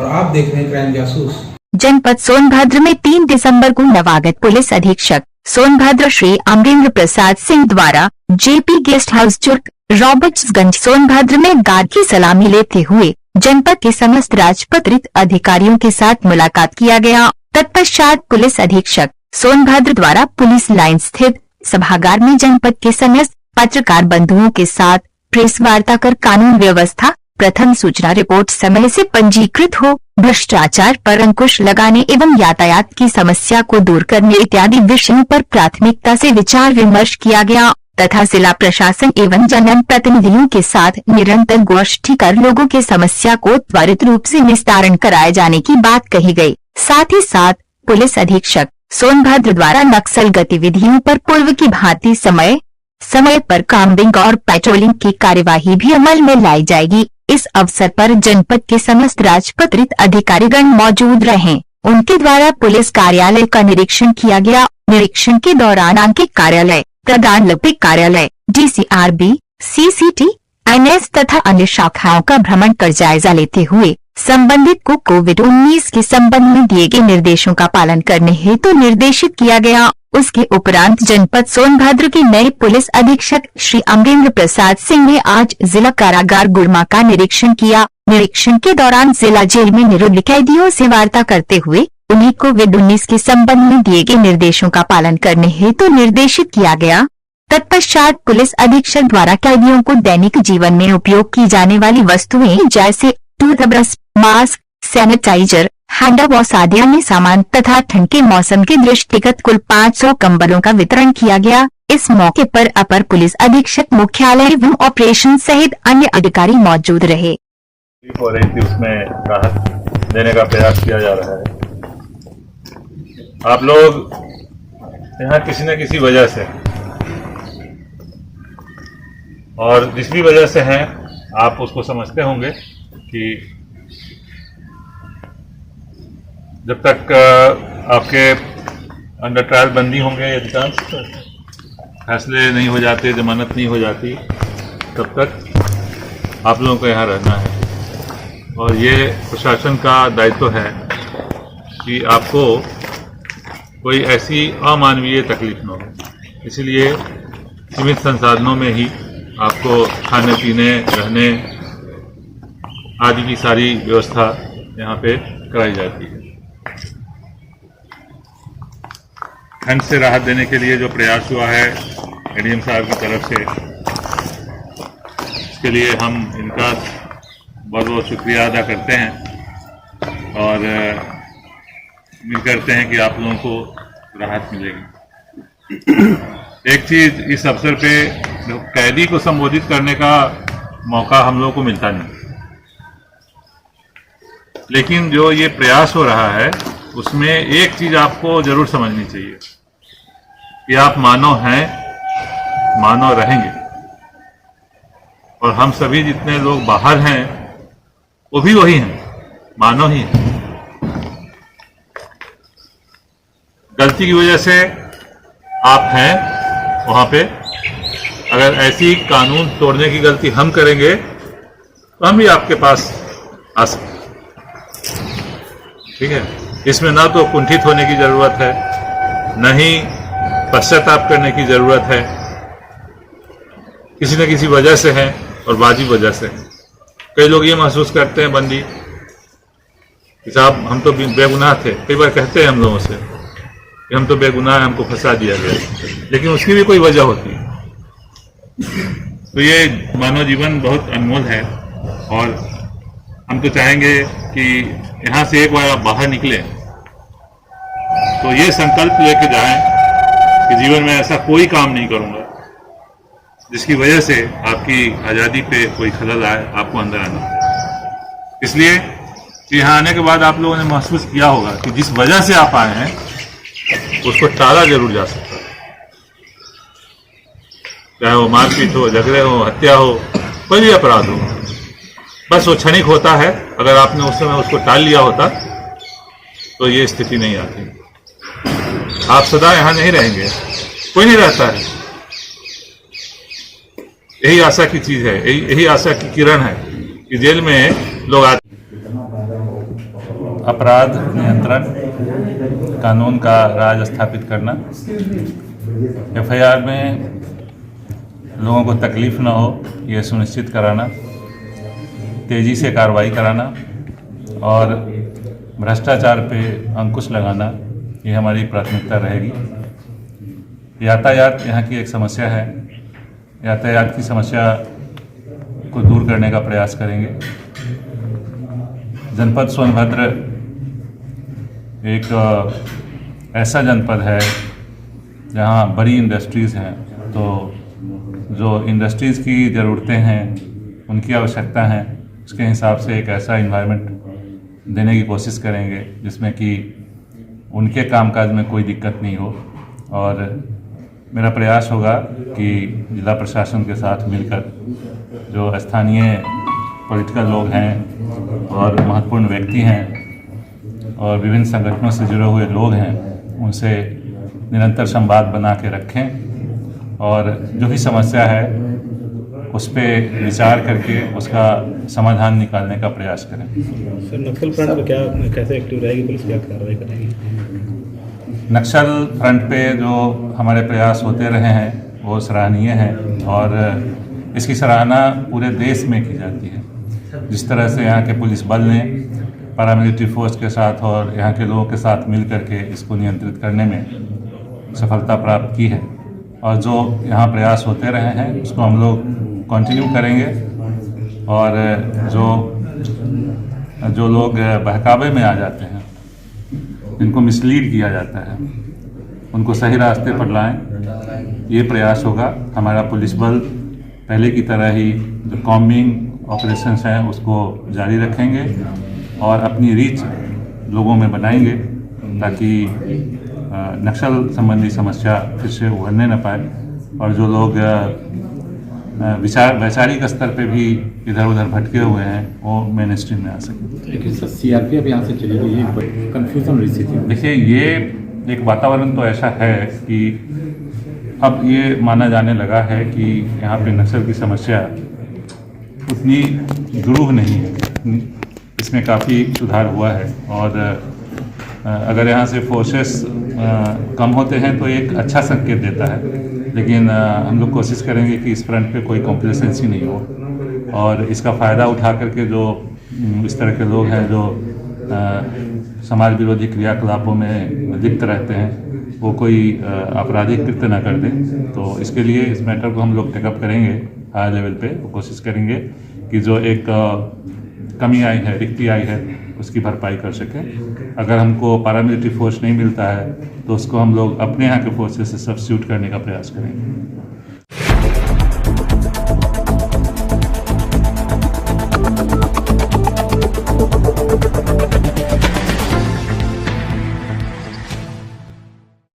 आप देख रहे हैं क्राइम जासूस। जनपद सोनभद्र में 3 दिसंबर को नवागत पुलिस अधीक्षक सोनभद्र श्री अमरेंद्र प्रसाद सिंह द्वारा JP guest house Churk Robertsganj Sonbhadra में गार्ड की सलामी लेते हुए जनपद के समस्त राजपत्रित अधिकारियों के साथ मुलाकात किया गया। तत्पश्चात पुलिस अधीक्षक सोनभद्र द्वारा पुलिस लाइन स्थित सभागार में जनपद के समस्त पत्रकार बंधुओं के साथ प्रेस वार्ता कर कानून व्यवस्था, प्रथम सूचना रिपोर्ट समय से पंजीकृत हो, भ्रष्टाचार पर अंकुश लगाने एवं यातायात की समस्या को दूर करने इत्यादि विषयों पर प्राथमिकता से विचार विमर्श किया गया तथा जिला प्रशासन एवं जन प्रतिनिधियों के साथ निरंतर गोष्ठी कर लोगों की समस्या को त्वरित रूप से निस्तारण कराए जाने की बात कही गई। साथ ही साथ पुलिस अधीक्षक सोनभद्र द्वारा नक्सल गतिविधियों पर पूर्व की भांति समय पर काम्बिंग और पेट्रोलिंग की कार्यवाही भी अमल में लाई जाएगी। इस अवसर पर जनपद के समस्त राजपत्रित अधिकारीगण मौजूद रहे। उनके द्वारा पुलिस कार्यालय का निरीक्षण किया गया। निरीक्षण के दौरान अंकित कार्यालय, प्रधान लिपिक कार्यालय, DCRB, CCT, NS तथा अन्य शाखाओं का भ्रमण कर जायजा लेते हुए संबंधित को कोविड-19 के संबंध में दिए गए निर्देशों का पालन करने हेतु निर्देशित किया गया। उसके उपरांत जनपद सोनभद्र के नए पुलिस अधीक्षक श्री अमरेंद्र प्रसाद सिंह ने आज जिला कारागार गुड़मा का निरीक्षण किया। निरीक्षण के दौरान जिला जेल में निरुद्ध कैदियों से वार्ता करते हुए उन्हें कोविड-19 के संबंध में दिए गए निर्देशों का पालन करने हेतु निर्देशित किया गया। तत्पश्चात पुलिस अधीक्षक द्वारा कैदियों को दैनिक जीवन में उपयोग की जाने वाली वस्तुएं जैसे toothbrush, mask, sanitiser, hand wash आदि अन्य सामान तथा ठंड के मौसम के दृष्टिगत कुल 500 कंबलों का वितरण किया गया। इस मौके पर अपर पुलिस अधीक्षक मुख्यालय एवं ऑपरेशन सहित अन्य अधिकारी मौजूद रहे। उसमें राहत देने का प्रयास किया जा रहा है। आप लोग यहाँ किसी न किसी वजह से और जिस भी वजह से हैं आप उसको समझते होंगे कि जब तक आपके अंडर ट्रायल बंदी होंगे, अधिकांश फैसले नहीं हो जाते, जमानत नहीं हो जाती, तब तक आप लोगों को यहाँ रहना है। और ये प्रशासन का दायित्व है कि आपको कोई ऐसी अमानवीय तकलीफ न हो। इसलिए सीमित संसाधनों में ही आपको खाने पीने, रहने आदि की सारी व्यवस्था यहाँ पे कराई जाती है। ठंड से राहत देने के लिए जो प्रयास हुआ है ADM साहब की तरफ से, इसके लिए हम इनका बहुत बहुत शुक्रिया अदा करते हैं और उम्मीद करते हैं कि आप लोगों को राहत मिलेगी। एक चीज इस अवसर पे कैदी को संबोधित करने का मौका हम लोगों को मिलता नहीं, लेकिन जो ये प्रयास हो रहा है उसमें एक चीज आपको जरूर समझनी चाहिए कि आप मानव हैं, मानव रहेंगे। और हम सभी जितने लोग बाहर हैं वो भी वही हैं, मानव ही हैं। गलती की वजह से आप हैं वहां पे, अगर ऐसी कानून तोड़ने की गलती हम करेंगे तो हम भी आपके पास आ सकते, ठीक है। इसमें ना तो कुंठित होने की जरूरत है, न ही पश्चाताप करने की जरूरत है। किसी न किसी वजह से है और वाजिब वजह से है। कई लोग ये महसूस करते हैं बंदी कि साहब हम तो बेगुनाह थे। कई बार कहते हैं हम लोगों से कि हम तो बेगुनाह, हमको फंसा दिया गया, लेकिन उसकी भी कोई वजह होती है। तो ये मानव जीवन बहुत अनमोल है और हम तो चाहेंगे कि यहाँ से एक बार आप बाहर निकले तो ये संकल्प लेके जाएं कि जीवन में ऐसा कोई काम नहीं करूंगा जिसकी वजह से आपकी आज़ादी पे कोई खलल आए, आपको अंदर आना। इसलिए यहाँ आने के बाद आप लोगों ने महसूस किया होगा कि जिस वजह से आप आए हैं उसको टाला जरूर जा सकता है, चाहे वो मारपीट हो, झगड़े हो, हत्या हो, कोई भी अपराध हो। बस वो क्षणिक होता है। अगर आपने उस समय उसको टाल लिया होता तो ये स्थिति नहीं आती। आप सदा यहां नहीं रहेंगे, कोई नहीं रहता है। यही आशा की चीज है, यही आशा की किरण है कि जेल में लोग आते अपराध नियंत्रण, कानून का राज स्थापित करना, एफआईआर में लोगों को तकलीफ न हो ये सुनिश्चित कराना, तेज़ी से कार्रवाई कराना और भ्रष्टाचार पे अंकुश लगाना, ये हमारी प्राथमिकता रहेगी। यातायात यहाँ की एक समस्या है, यातायात की समस्या को दूर करने का प्रयास करेंगे। जनपद सोनभद्र एक ऐसा जनपद है जहाँ बड़ी इंडस्ट्रीज़ हैं, तो जो इंडस्ट्रीज़ की ज़रूरतें हैं, उनकी आवश्यकता हैं, उसके हिसाब से एक ऐसा इन्वायरमेंट देने की कोशिश करेंगे जिसमें कि उनके कामकाज में कोई दिक्कत नहीं हो। और मेरा प्रयास होगा कि जिला प्रशासन के साथ मिलकर जो स्थानीय पॉलिटिकल लोग हैं और महत्वपूर्ण व्यक्ति हैं और विभिन्न संगठनों से जुड़े हुए लोग हैं, उनसे निरंतर संवाद बना के रखें और जो भी समस्या है उस पर विचार करके उसका समाधान निकालने का प्रयास करें। सर, नक्सल फ्रंट पर क्या कैसे एक्टिव रहेगी पुलिस, क्या कार्रवाई करेगी? नक्सल फ्रंट पे जो हमारे प्रयास होते रहे हैं वो सराहनीय है और इसकी सराहना पूरे देश में की जाती है। जिस तरह से यहाँ के पुलिस बल ने पैरामिलिट्री फोर्स के साथ और यहाँ के लोगों के साथ मिल करके इसको नियंत्रित करने में सफलता प्राप्त की है और जो यहाँ प्रयास होते रहे हैं उसको हम लोग कंटिन्यू करेंगे। और जो लोग बहकावे में आ जाते हैं, जिनको मिसलीड किया जाता है, उनको सही रास्ते पर लाएं, ये प्रयास होगा। हमारा पुलिस बल पहले की तरह ही जो कॉम्बिंग ऑपरेशंस हैं उसको जारी रखेंगे और अपनी रीच लोगों में बनाएंगे ताकि नक्सल संबंधी समस्या फिर से उभरने न पाए और जो लोग वैचारिक स्तर पे भी इधर उधर भटके हुए हैं वो मेन स्ट्रीम में आ सकें। लेकिन सर सीआरपीएफ यहाँ से चली गई है, कन्फ्यूजन रही थी। देखिए, ये एक वातावरण तो ऐसा है कि अब ये माना जाने लगा है कि यहाँ पे नक्सल की समस्या उतनी दुरूह नहीं है, इसमें काफ़ी सुधार हुआ है और अगर यहाँ से फोर्सेस कम होते हैं तो एक अच्छा संकेत देता है। लेकिन हम लोग कोशिश करेंगे कि इस फ्रंट पे कोई कॉम्प्लेसेंसी नहीं हो और इसका फ़ायदा उठा करके जो इस तरह के लोग हैं जो समाज विरोधी क्रियाकलापों में लिप्त रहते हैं वो कोई आपराधिक कृत्य न कर दें। तो इसके लिए इस मैटर को हम लोग टेकअप करेंगे हाई लेवल पे, कोशिश करेंगे कि जो एक कमी आई है, रिक्ति आई है, उसकी भरपाई कर सकें। अगर हमको पैरामिलिट्री फोर्स नहीं मिलता है तो उसको हम लोग अपने यहाँ के फोर्सेस से सब्स्टिट्यूट करने का प्रयास करेंगे।